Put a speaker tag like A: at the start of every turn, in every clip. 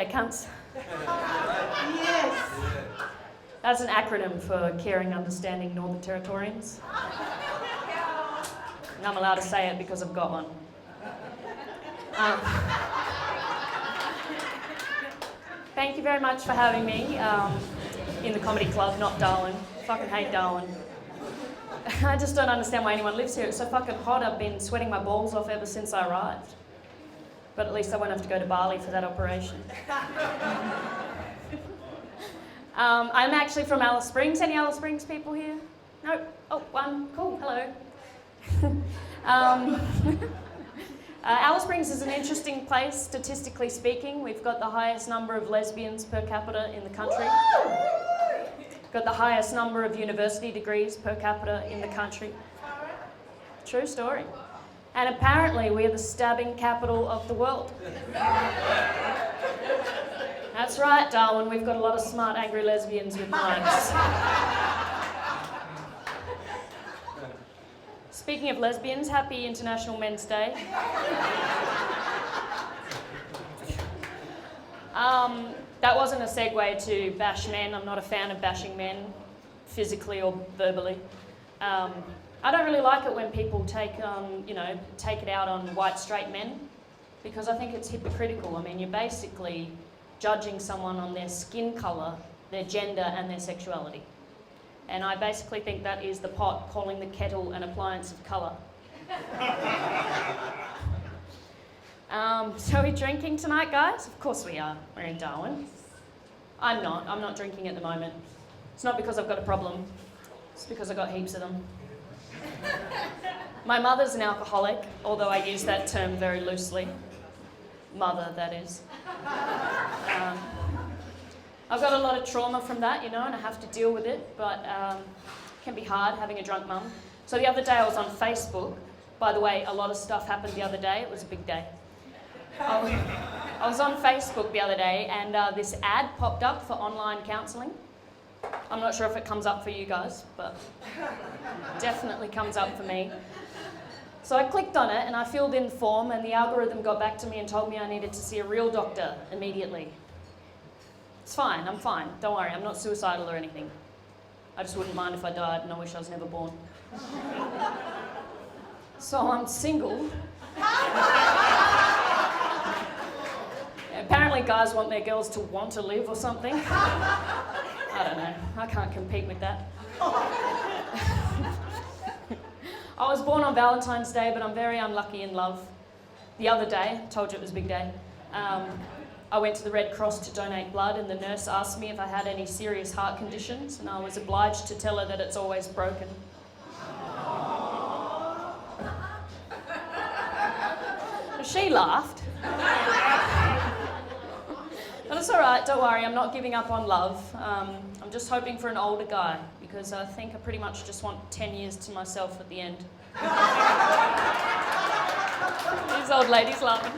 A: G'day, cunts.
B: Yes.
A: That's an acronym for Caring, Understanding Northern Territorians. And I'm allowed to say it because I've got one. Thank you very much for having me in the comedy club, not Darwin. Fucking hate Darwin. I just don't understand why anyone lives here. It's so fucking hot. I've been sweating my balls off ever since I arrived. But at least I won't have to go to Bali for that operation. I'm actually from Alice Springs. Any Alice Springs people here? No? Oh, one. Cool. Hello. Alice Springs is an interesting place, statistically speaking. We've got the highest number of lesbians per capita in the country. Got the highest number of university degrees per capita in the country. True story. And apparently we are the stabbing capital of the world. That's right, Darwin. We've got a lot of smart, angry lesbians with knives. Speaking of lesbians, happy International Men's Day. That wasn't a segue to bash men. I'm not a fan of bashing men, physically or verbally. I don't really like it when people take it out on white straight men, because I think it's hypocritical. I mean, you're basically judging someone on their skin colour, their gender and their sexuality. And I basically think that is the pot calling the kettle an appliance of colour. So we're drinking tonight, guys? Of course we are. We're in Darwin. I'm not drinking at the moment. It's not because I've got a problem. It's because I've got heaps of them. My mother's an alcoholic, although I use that term very loosely. Mother, that is. I've got a lot of trauma from that, and I have to deal with it, but it can be hard having a drunk mum. So the other day I was on Facebook. By the way, a lot of stuff happened the other day. It was a big day. I was on Facebook the other day and this ad popped up for online counselling. I'm not sure if it comes up for you guys, but definitely comes up for me. So I clicked on it and I filled in the form, and the algorithm got back to me and told me I needed to see a real doctor immediately. It's fine, I'm fine. Don't worry, I'm not suicidal or anything. I just wouldn't mind if I died and I wish I was never born. So I'm single. Apparently guys want their girls to want to live or something. I don't know, I can't compete with that. I was born on Valentine's Day, but I'm very unlucky in love. The other day, I told you it was a big day, I went to the Red Cross to donate blood, and the nurse asked me if I had any serious heart conditions, and I was obliged to tell her that it's always broken. She laughed. But it's all right, don't worry, I'm not giving up on love. I'm just hoping for an older guy, because I think I pretty much just want 10 years to myself at the end. These old ladies laughing.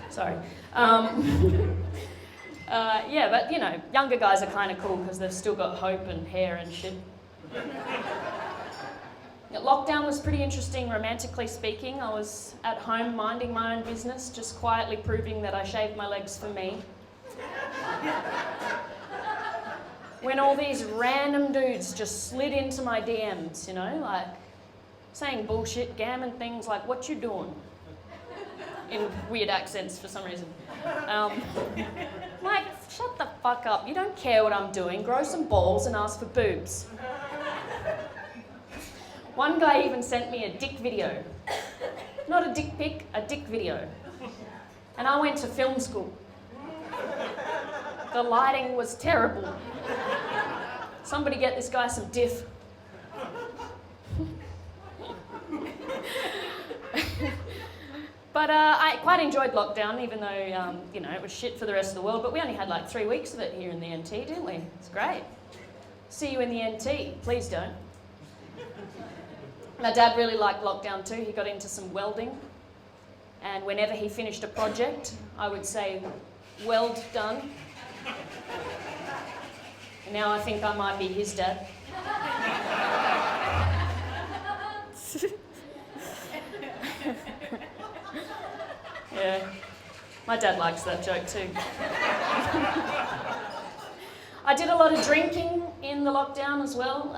A: Sorry. Yeah, but younger guys are kind of cool because they've still got hope and hair and shit. Lockdown was pretty interesting, romantically speaking. I was at home minding my own business, just quietly proving that I shaved my legs for me. When all these random dudes just slid into my DMs, like saying bullshit, gammon things like, "What you doing?" in weird accents for some reason. Like, shut the fuck up. You don't care what I'm doing. Grow some balls and ask for boobs. One guy even sent me a dick video. Not a dick pic, a dick video. And I went to film school. The lighting was terrible. Somebody get this guy some diff. But I quite enjoyed lockdown, even though, it was shit for the rest of the world. But we only had like 3 weeks of it here in the NT, didn't we? It's great. See you in the NT. Please don't. My dad really liked lockdown too. He got into some welding. And whenever he finished a project, I would say, "Weld done." And now I think I might be his dad. Yeah. My dad likes that joke too. I did a lot of drinking in the lockdown as well.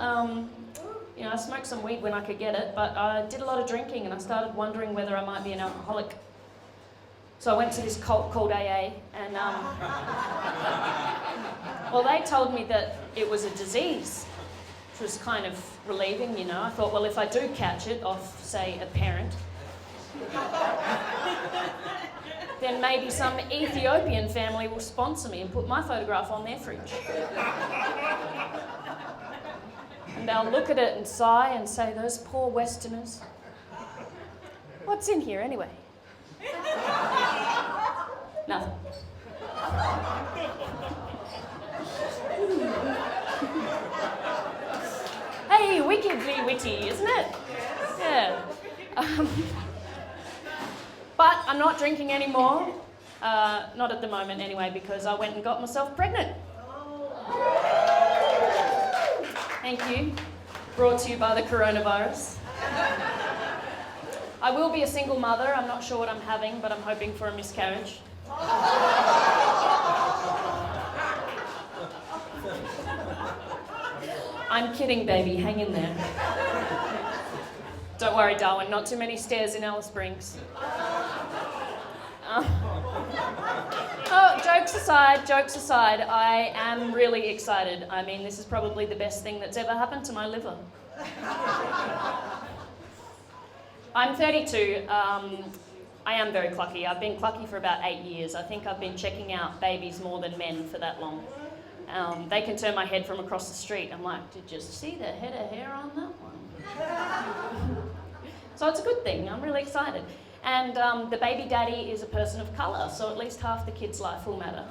A: I smoked some weed when I could get it, but I did a lot of drinking and I started wondering whether I might be an alcoholic. So I went to this cult called AA and, well, they told me that it was a disease, which was kind of relieving, you know. I thought, well, if I do catch it off, say, a parent, then maybe some Ethiopian family will sponsor me and put my photograph on their fridge. And they'll look at it and sigh and say, those poor Westerners. What's in here anyway? Nothing. Hey, wickedly witty, isn't it? Yeah. But I'm not drinking anymore. Not at the moment anyway, because I went and got myself pregnant. Thank you. Brought to you by the coronavirus. I will be a single mother. I'm not sure what I'm having, but I'm hoping for a miscarriage. I'm kidding, baby. Hang in there. Don't worry, Darwin. Not too many stairs in Alice Springs. Oh, jokes aside, I am really excited. I mean, this is probably the best thing that's ever happened to my liver. I'm 32. I am very clucky. I've been clucky for about 8 years. I think I've been checking out babies more than men for that long. They can turn my head from across the street. I'm like, did you see the head of hair on that one? So it's a good thing. I'm really excited. And the baby daddy is a person of colour, so at least half the kid's life will matter.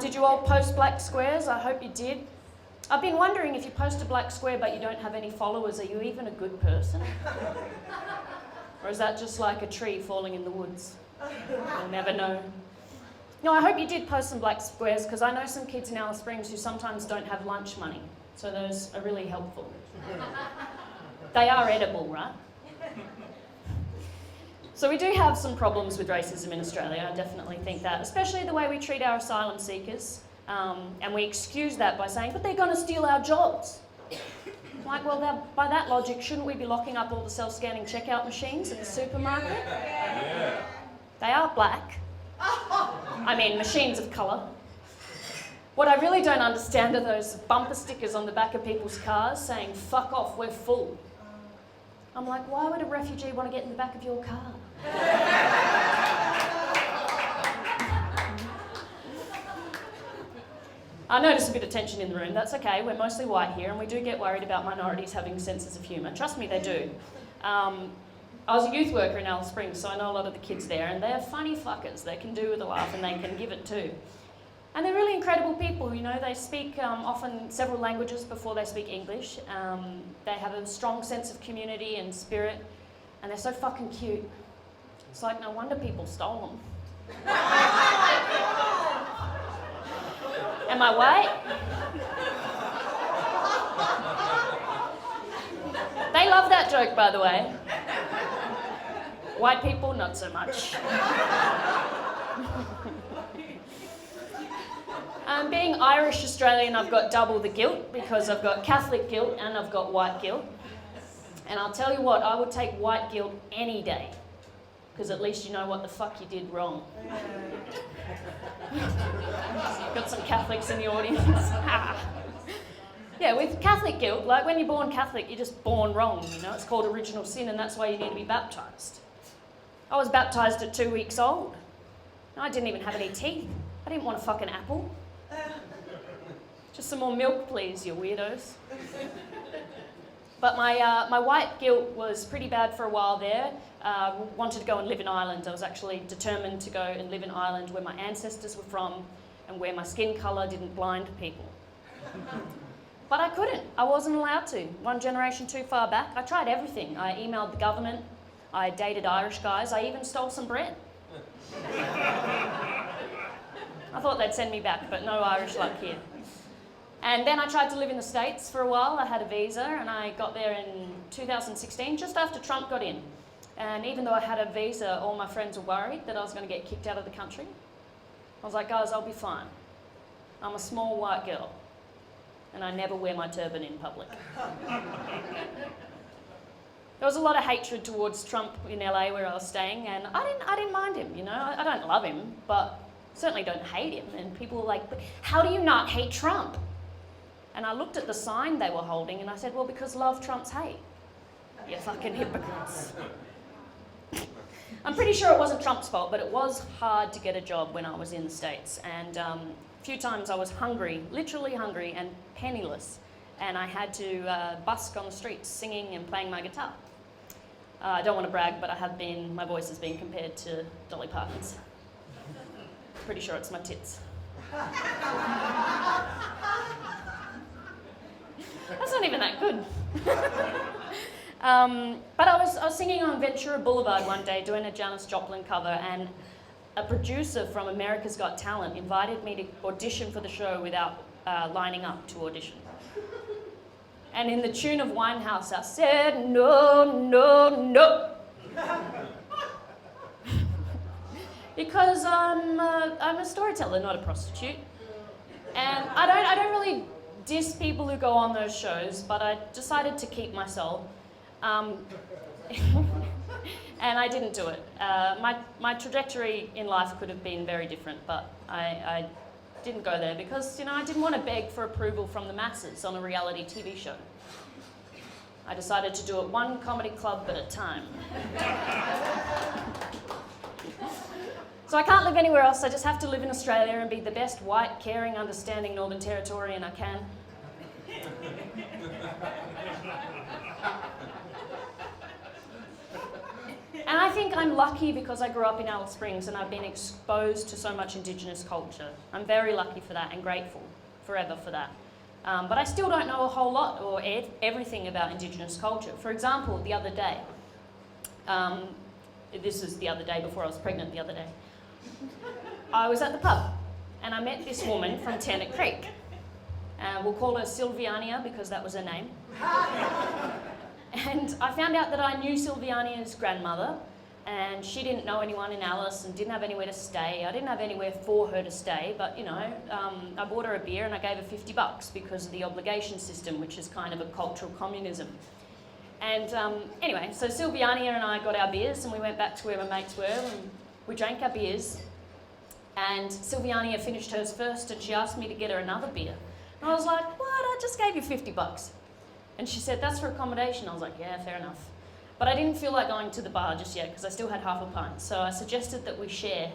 A: Did you all post black squares? I hope you did. I've been wondering, if you post a black square but you don't have any followers, are you even a good person? Or is that just like a tree falling in the woods? You'll never know. No, I hope you did post some black squares, because I know some kids in Alice Springs who sometimes don't have lunch money. So those are really helpful. They are edible, right? So we do have some problems with racism in Australia, I definitely think that, especially the way we treat our asylum seekers. And we excuse that by saying, but they're going to steal our jobs. Like, well, by that logic, shouldn't we be locking up all the self-scanning checkout machines at the supermarket? Yeah. They are black. I mean, machines of colour. What I really don't understand are those bumper stickers on the back of people's cars saying, fuck off, we're full. I'm like, why would a refugee want to get in the back of your car? I notice a bit of tension in the room. That's okay, we're mostly white here, and we do get worried about minorities having senses of humour. Trust me, they do. I was a youth worker in Alice Springs, so I know a lot of the kids there, and they're funny fuckers. They can do with a laugh, and they can give it too. And they're really incredible people, you know. They speak often several languages before they speak English. They have a strong sense of community and spirit, and they're so fucking cute. It's like, no wonder people stole them. Am I white? They love that joke, by the way. White people, not so much. Being Irish Australian, I've got double the guilt, because I've got Catholic guilt and I've got white guilt. And I'll tell you what, I would take white guilt any day, because at least you know what the fuck you did wrong. Got some Catholics in the audience. Yeah, with Catholic guilt, like when you're born Catholic, you're just born wrong, you know. It's called original sin, and that's why you need to be baptised. I was baptised at 2 weeks old. I didn't even have any teeth. I didn't want a fucking apple. Just some more milk, please, you weirdos. But my white guilt was pretty bad for a while there. Wanted to go and live in Ireland. I was actually determined to go and live in Ireland, where my ancestors were from and where my skin colour didn't blind people. But I couldn't. I wasn't allowed to. One generation too far back. I tried everything. I emailed the government. I dated Irish guys. I even stole some bread. I thought they'd send me back, but no Irish luck here. And then I tried to live in the States for a while. I had a visa and I got there in 2016, just after Trump got in. And even though I had a visa, all my friends were worried that I was going to get kicked out of the country. I was like, guys, I'll be fine. I'm a small white girl and I never wear my turban in public. There was a lot of hatred towards Trump in LA where I was staying, and I didn't mind him, you know. I don't love him, but certainly don't hate him. And people were like, but how do you not hate Trump? And I looked at the sign they were holding and I said, well, because love trumps hate. You fucking hypocrites. I'm pretty sure it wasn't Trump's fault, but it was hard to get a job when I was in the States. And a few times I was hungry, literally hungry and penniless. And I had to busk on the streets singing and playing my guitar. I don't want to brag, but my voice has been compared to Dolly Parton's. Pretty sure it's my tits. That's not even that good. But I was singing on Ventura Boulevard one day doing a Janis Joplin cover, and a producer from America's Got Talent invited me to audition for the show without lining up to audition. And in the tune of Winehouse, I said, no, no, no. Because I'm a storyteller, not a prostitute. And I don't really diss people who go on those shows, but I decided to keep my soul. And I didn't do it. My trajectory in life could have been very different, but I didn't go there because, you know, I didn't want to beg for approval from the masses on a reality TV show. I decided to do it one comedy club at a time. So I can't live anywhere else. I just have to live in Australia and be the best white, caring, understanding Northern Territorian I can. And I think I'm lucky because I grew up in Alice Springs and I've been exposed to so much Indigenous culture. I'm very lucky for that and grateful forever for that. But I still don't know a whole lot or everything about Indigenous culture. For example, the other day, this is the other day before I was pregnant the other day, I was at the pub and I met this woman from Tennant Creek. We'll call her Silviania because that was her name. And I found out that I knew Silviania's grandmother, and she didn't know anyone in Alice and didn't have anywhere to stay. I didn't have anywhere for her to stay, but you know, I bought her a beer and I gave her $50 because of the obligation system, which is kind of a cultural communism. And anyway, so Silviania and I got our beers and we went back to where my mates were and we drank our beers. And Silviania finished hers first and she asked me to get her another beer. And I was like, what? I just gave you $50. And she said, that's for accommodation. I was like, yeah, fair enough. But I didn't feel like going to the bar just yet because I still had half a pint. So I suggested that we share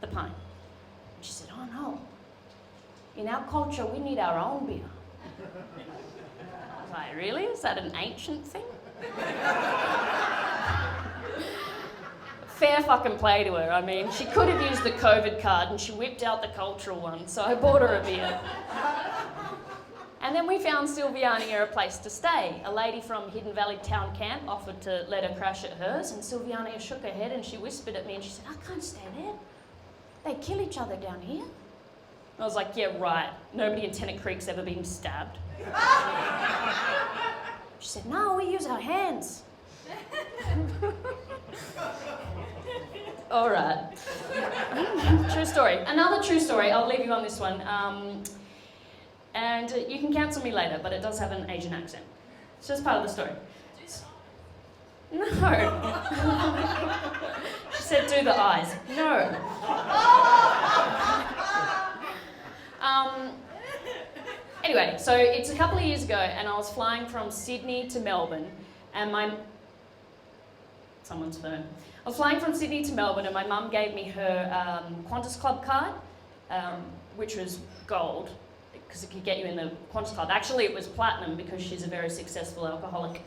A: the pint. And she said, oh no. In our culture, we need our own beer. I was like, really? Is that an ancient thing? Fair fucking play to her. I mean, she could have used the COVID card and she whipped out the cultural one. So I bought her a beer. And then we found Silviania a place to stay. A lady from Hidden Valley Town Camp offered to let her crash at hers, and Silviania shook her head and she whispered at me and she said, I can't stay there. They kill each other down here. I was like, yeah, right. Nobody in Tennant Creek's ever been stabbed. She said, no, we use our hands. All right. True story. Another true story. I'll leave you on this one. And you can cancel me later, but it does have an Asian accent. It's just part of the story. No. She said, do the eyes. No. Anyway, so it's a couple of years ago, and I was flying from Sydney to Melbourne, and someone's phone. I was flying from Sydney to Melbourne, and my mum gave me her Qantas Club card, which was gold, because it could get you in the Qantas Club. Actually, it was platinum because she's a very successful alcoholic.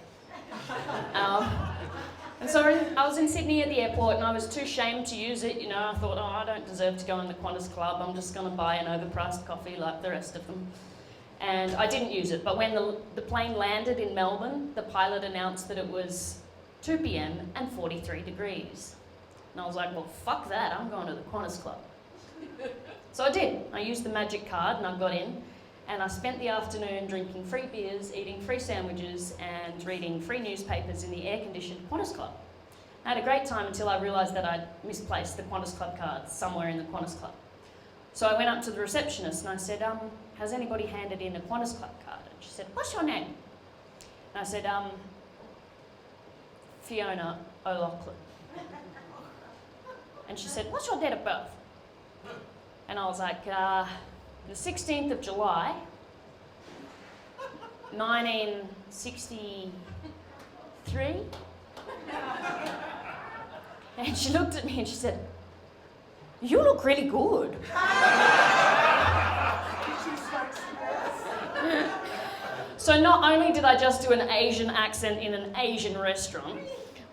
A: And so I was in Sydney at the airport and I was too ashamed to use it. You know, I thought, oh, I don't deserve to go in the Qantas Club. I'm just going to buy an overpriced coffee like the rest of them. And I didn't use it. But when the plane landed in Melbourne, the pilot announced that it was 2 p.m. and 43 degrees. And I was like, well, fuck that. I'm going to the Qantas Club. So I did. I used the magic card and I got in. And I spent the afternoon drinking free beers, eating free sandwiches, and reading free newspapers in the air-conditioned Qantas Club. I had a great time until I realised that I'd misplaced the Qantas Club cards somewhere in the Qantas Club. So I went up to the receptionist and I said, has anybody handed in a Qantas Club card? And she said, what's your name? And I said, Fiona O'Loughlin. And she said, what's your date of birth? And I was like, the 16th of July, 1963. And she looked at me and she said, you look really good. So not only did I just do an Asian accent in an Asian restaurant,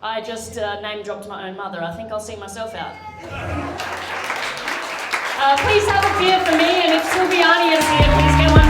A: I just name dropped my own mother. I think I'll see myself out. Please have a beer for me, and if Sylviani is here, please get one